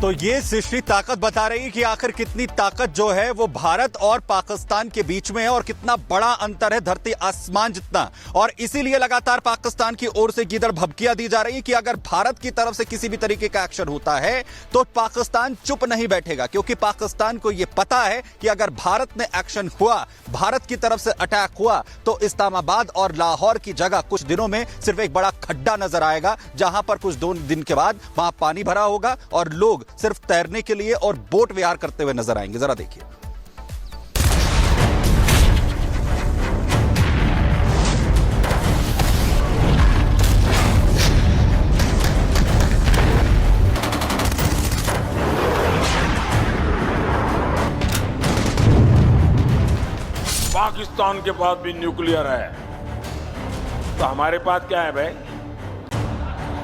तो ये सृष्टि ताकत बता रही है कि आखिर कितनी ताकत जो है वो भारत और पाकिस्तान के बीच में है और कितना बड़ा अंतर है धरती आसमान जितना। और इसीलिए लगातार पाकिस्तान की ओर से इधर भभकियां दी जा रही है कि अगर भारत की तरफ से किसी भी तरीके का एक्शन होता है तो पाकिस्तान चुप नहीं बैठेगा, क्योंकि पाकिस्तान को यह पता है कि अगर भारत में एक्शन हुआ, भारत की तरफ से अटैक हुआ, तो इस्लामाबाद और लाहौर की जगह कुछ दिनों में सिर्फ एक बड़ा खड्डा नजर आएगा, जहां पर कुछ 2 दिन के बाद वहां पानी भरा होगा और लोग सिर्फ तैरने के लिए और बोट विहार करते हुए नजर आएंगे। जरा देखिए। पाकिस्तान के पास भी न्यूक्लियर है, तो हमारे पास क्या है भाई?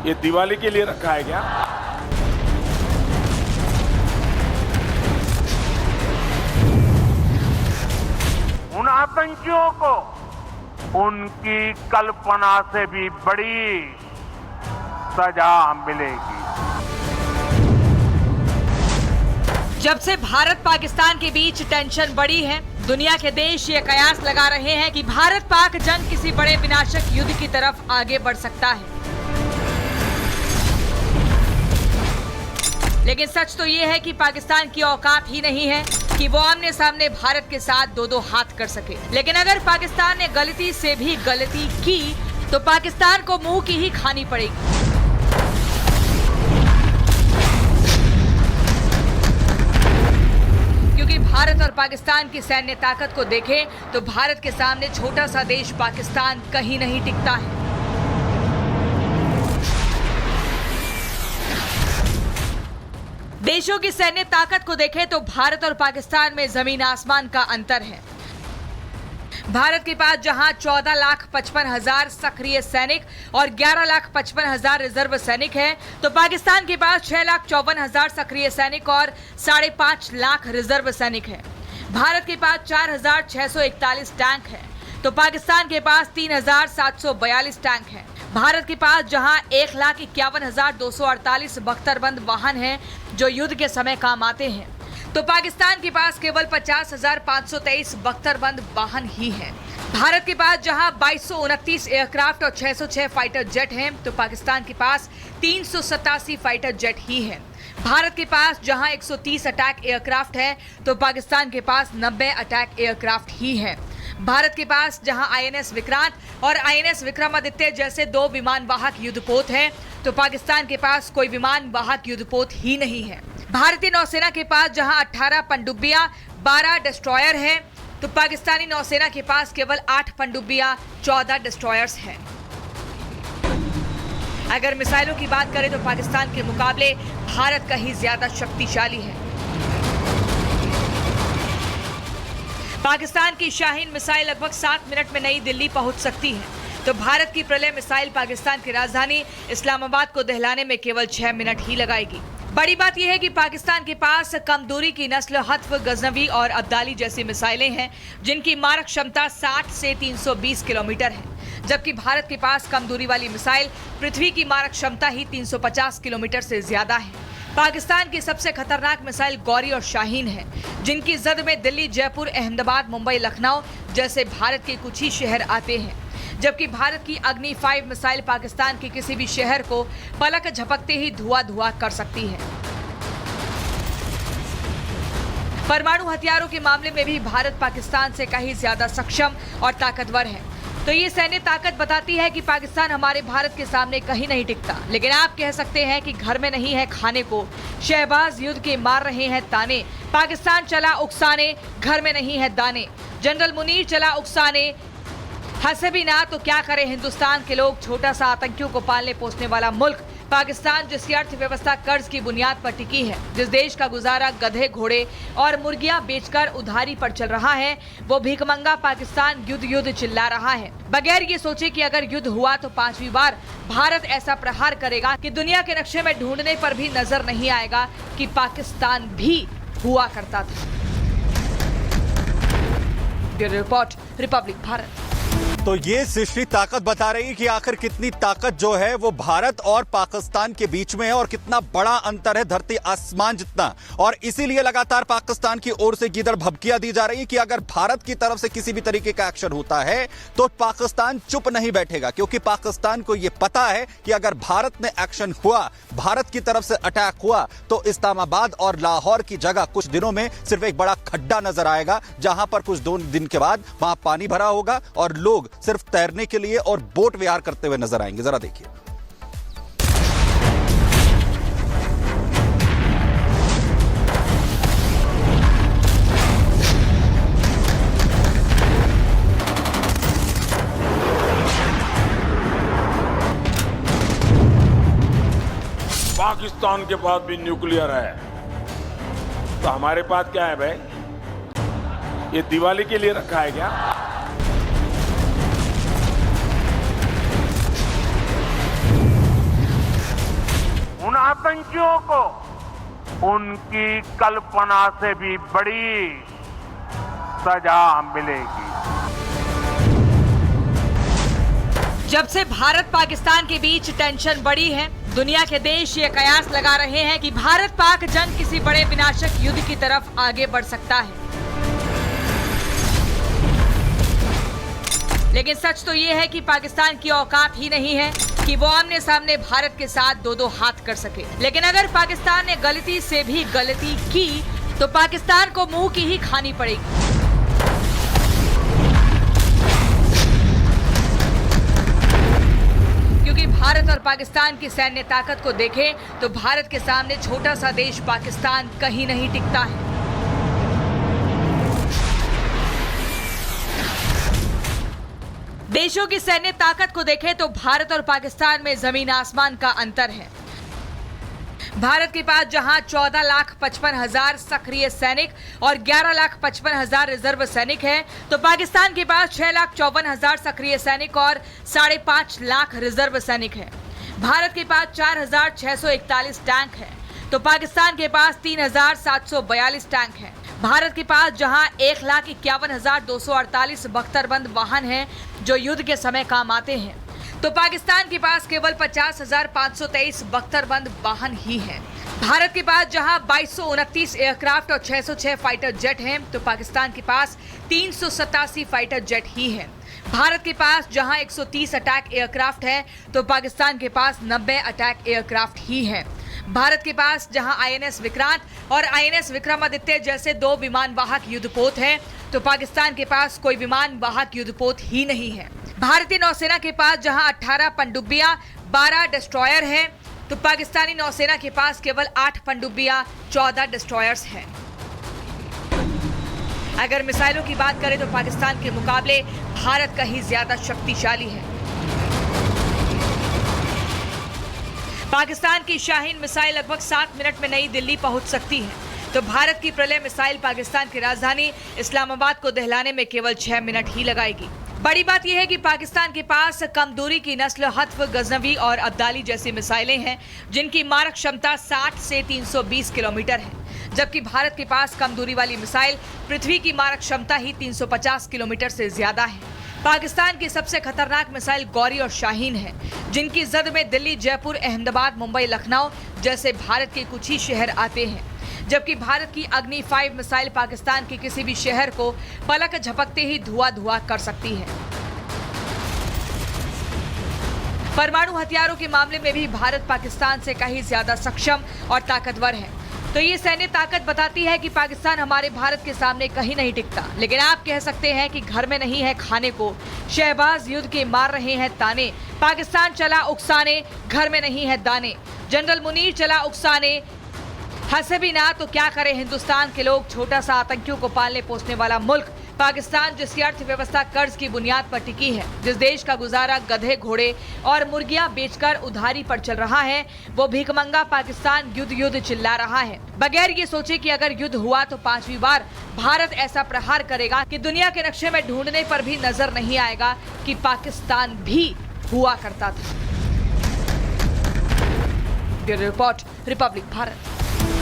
ये दिवाली के लिए रखा है क्या? उन आतंकियों को उनकी कल्पना से भी बड़ी सजा मिलेगी। जब से भारत पाकिस्तान के बीच टेंशन बढ़ी है, दुनिया के देश ये कयास लगा रहे हैं कि भारत पाक जंग किसी बड़े विनाशक युद्ध की तरफ आगे बढ़ सकता है। लेकिन सच तो ये है कि पाकिस्तान की औकात ही नहीं है कि वो आमने सामने भारत के साथ दो हाथ कर सके। लेकिन अगर पाकिस्तान ने गलती से भी गलती की तो पाकिस्तान को मुंह की ही खानी पड़ेगी। क्योंकि भारत और पाकिस्तान की सैन्य ताकत को देखें तो भारत के सामने छोटा सा देश पाकिस्तान कहीं नहीं टिकता है। देशों की सैन्य ताकत को देखें तो भारत और पाकिस्तान में जमीन आसमान का अंतर है। भारत के पास जहां 14,55,000 सक्रिय सैनिक और 11,55,000 रिजर्व सैनिक हैं, तो पाकिस्तान के पास 6,54,000 सक्रिय सैनिक और 5.5 लाख रिजर्व सैनिक हैं। भारत के पास 4,641 टैंक हैं, तो पाकिस्तान के पास 3,742 टैंक हैं। भारत के पास जहां 1,51,248 बख्तरबंद वाहन हैं जो युद्ध के समय काम आते हैं, तो पाकिस्तान के पास केवल 50,523 बख्तरबंद वाहन ही हैं। भारत के पास जहां 2229 एयरक्राफ्ट और 606 फाइटर जेट हैं, तो पाकिस्तान के पास 387 फाइटर जेट ही हैं। भारत के पास जहां 130 अटैक एयरक्राफ्ट है, तो पाकिस्तान के पास 90 अटैक एयरक्राफ्ट ही हैं। भारत के पास जहां INS विक्रांत और INS विक्रमादित्य जैसे 2 विमान वाहक युद्धपोत हैं, तो पाकिस्तान के पास कोई विमान वाहक युद्धपोत ही नहीं है। भारतीय नौसेना के पास जहां 18 पनडुब्बियां 12 डिस्ट्रॉयर हैं, तो पाकिस्तानी नौसेना के पास केवल 8 पनडुब्बियां 14 डिस्ट्रॉयर्स हैं। अगर मिसाइलों की बात करें तो पाकिस्तान के मुकाबले भारत कहीं ज्यादा शक्तिशाली है। पाकिस्तान की शाहीन मिसाइल लगभग 7 मिनट में नई दिल्ली पहुंच सकती है, तो भारत की प्रलय मिसाइल पाकिस्तान की राजधानी इस्लामाबाद को दहलाने में केवल 6 मिनट ही लगाएगी। बड़ी बात यह है कि पाकिस्तान के पास कम दूरी की नस्ल हत्फ, गजनवी और अब्दाली जैसी मिसाइलें हैं, जिनकी मारक क्षमता 60 से 320 किलोमीटर है, जबकि भारत के पास कम दूरी वाली मिसाइल पृथ्वी की मारक क्षमता ही 350 किलोमीटर से ज्यादा है। पाकिस्तान की सबसे खतरनाक मिसाइल गौरी और शाहीन है, जिनकी जद में दिल्ली, जयपुर, अहमदाबाद, मुंबई, लखनऊ जैसे भारत के कुछ ही शहर आते हैं, जबकि भारत की अग्नि 5 मिसाइल पाकिस्तान के किसी भी शहर को पलक झपकते ही धुआं कर सकती है। परमाणु हथियारों के मामले में भी भारत पाकिस्तान से कहीं ज्यादा सक्षम और ताकतवर है। तो ये सैन्य ताकत बताती है कि पाकिस्तान हमारे भारत के सामने कहीं नहीं टिकता। लेकिन आप कह सकते हैं कि घर में नहीं है खाने को, शहबाज युद्ध के मार रहे हैं ताने, पाकिस्तान चला उकसाने, घर में नहीं है दाने, जनरल मुनीर चला उकसाने, हंसे भी ना तो क्या करे हिंदुस्तान के लोग, छोटा सा आतंकियों को पालने पोसने वाला मुल्क पाकिस्तान, जिसकी अर्थव्यवस्था कर्ज की बुनियाद पर टिकी है, जिस देश का गुजारा गधे, घोड़े और मुर्गियां बेचकर उधारी पर चल रहा है, वो भीखमंगा पाकिस्तान युद्ध चिल्ला रहा है, बगैर ये सोचे कि अगर युद्ध हुआ तो 5वीं बार भारत ऐसा प्रहार करेगा कि दुनिया के नक्शे में ढूंढने पर भी नजर नहीं आएगा कि पाकिस्तान भी हुआ करता था। Bureau report, Republic Bharat. तो ये सृष्टि ताकत बता रही है कि आखिर कितनी ताकत जो है वो भारत और पाकिस्तान के बीच में है और कितना बड़ा अंतर है धरती आसमान जितना। और इसीलिए लगातार पाकिस्तान की ओर से गीदड़ भभकियां दी जा रही है कि अगर भारत की तरफ से किसी भी तरीके का एक्शन होता है तो पाकिस्तान चुप नहीं बैठेगा, क्योंकि पाकिस्तान को यह पता है कि अगर भारत में एक्शन हुआ, भारत की तरफ से अटैक हुआ, तो इस्लामाबाद और लाहौर की जगह कुछ दिनों में सिर्फ एक बड़ा खड्डा नजर आएगा, जहां पर कुछ 2 दिन के बाद वहां पानी भरा होगा और लोग सिर्फ तैरने के लिए और बोट विहार करते हुए नजर आएंगे। जरा देखिए। पाकिस्तान के पास भी न्यूक्लियर है, तो हमारे पास क्या है भाई? ये दिवाली के लिए रखा है क्या? उन आतंकियों को उनकी कल्पना से भी बड़ी सजा मिलेगी। जब से भारत पाकिस्तान के बीच टेंशन बढ़ी है, दुनिया के देश ये कयास लगा रहे हैं कि भारत पाक जंग किसी बड़े विनाशक युद्ध की तरफ आगे बढ़ सकता है। लेकिन सच तो ये है कि पाकिस्तान की औकात ही नहीं है कि वो आमने सामने भारत के साथ 2-2 हाथ कर सके। लेकिन अगर पाकिस्तान ने गलती से भी गलती की तो पाकिस्तान को मुंह की ही खानी पड़ेगी। क्योंकि भारत और पाकिस्तान की सैन्य ताकत को देखें तो भारत के सामने छोटा सा देश पाकिस्तान कहीं नहीं टिकता है। देशों की सैन्य ताकत को देखें तो भारत और पाकिस्तान में जमीन आसमान का अंतर है। भारत के पास जहां 14,55,000 सक्रिय सैनिक और 11,55,000 रिजर्व सैनिक हैं, तो पाकिस्तान के पास 6,54,000 सक्रिय सैनिक और 5.5 लाख रिजर्व सैनिक हैं। भारत के पास 4,641 टैंक हैं, तो पाकिस्तान के पास 3,742 टैंक हैं। भारत के पास जहां 1,51,248 बख्तरबंद वाहन हैं जो युद्ध के समय काम आते हैं, तो पाकिस्तान के पास केवल 50,523 बख्तरबंद वाहन ही हैं। भारत के पास जहां 2229 एयरक्राफ्ट और 606 फाइटर जेट हैं, तो पाकिस्तान के पास 387 फाइटर जेट ही हैं। भारत के पास जहां 130 अटैक एयरक्राफ्ट हैं, तो पाकिस्तान के पास 90 अटैक एयरक्राफ्ट ही हैं। भारत के पास जहां INS विक्रांत और INS विक्रमादित्य जैसे 2 विमान वाहक युद्धपोत हैं, तो पाकिस्तान के पास कोई विमान वाहक युद्धपोत ही नहीं है। भारतीय नौसेना के पास जहां 18 पनडुब्बियां 12 डिस्ट्रॉयर हैं, तो पाकिस्तानी नौसेना के पास केवल 8 पनडुब्बियां 14 डिस्ट्रॉयर्स हैं। अगर मिसाइलों की बात करें तो पाकिस्तान के मुकाबले भारत कहीं ज्यादा शक्तिशाली है। पाकिस्तान की शाहीन मिसाइल लगभग 7 मिनट में नई दिल्ली पहुंच सकती है, तो भारत की प्रलय मिसाइल पाकिस्तान की राजधानी इस्लामाबाद को दहलाने में केवल 6 मिनट ही लगाएगी। बड़ी बात यह है कि पाकिस्तान के पास कम दूरी की नस्ल हत्फ, गजनवी और अब्दाली जैसी मिसाइलें हैं, जिनकी मारक क्षमता 60 से 320 किलोमीटर है, जबकि भारत के पास कम दूरी वाली मिसाइल पृथ्वी की मारक क्षमता ही 350 किलोमीटर से ज्यादा है। पाकिस्तान की सबसे खतरनाक मिसाइल गौरी और शाहीन है, जिनकी जद में दिल्ली, जयपुर, अहमदाबाद, मुंबई, लखनऊ जैसे भारत के कुछ ही शहर आते हैं, जबकि भारत की अग्नि 5 मिसाइल पाकिस्तान के किसी भी शहर को पलक झपकते ही धुआं कर सकती है। परमाणु हथियारों के मामले में भी भारत पाकिस्तान से कहीं ज्यादा सक्षम और ताकतवर है। तो ये सैन्य ताकत बताती है कि पाकिस्तान हमारे भारत के सामने कहीं नहीं टिकता। लेकिन आप कह सकते हैं कि घर में नहीं है खाने को, शहबाज युद्ध के मार रहे हैं ताने, पाकिस्तान चला उकसाने, घर में नहीं है दाने, जनरल मुनीर चला उकसाने, हंसे भी ना तो क्या करे हिंदुस्तान के लोग, छोटा सा आतंकियों को पालने पोसने वाला मुल्क पाकिस्तान, जिसकी अर्थव्यवस्था कर्ज की बुनियाद पर टिकी है, जिस देश का गुजारा गधे, घोड़े और मुर्गियां बेचकर उधारी पर चल रहा है, वो भीखमंगा पाकिस्तान युद्ध युद्ध चिल्ला रहा है, बगैर ये सोचे कि अगर युद्ध हुआ तो 5वीं बार भारत ऐसा प्रहार करेगा कि दुनिया के नक्शे में ढूंढने पर भी नजर नहीं आएगा कि पाकिस्तान भी हुआ करता था। Bureau report, Republic Bharat.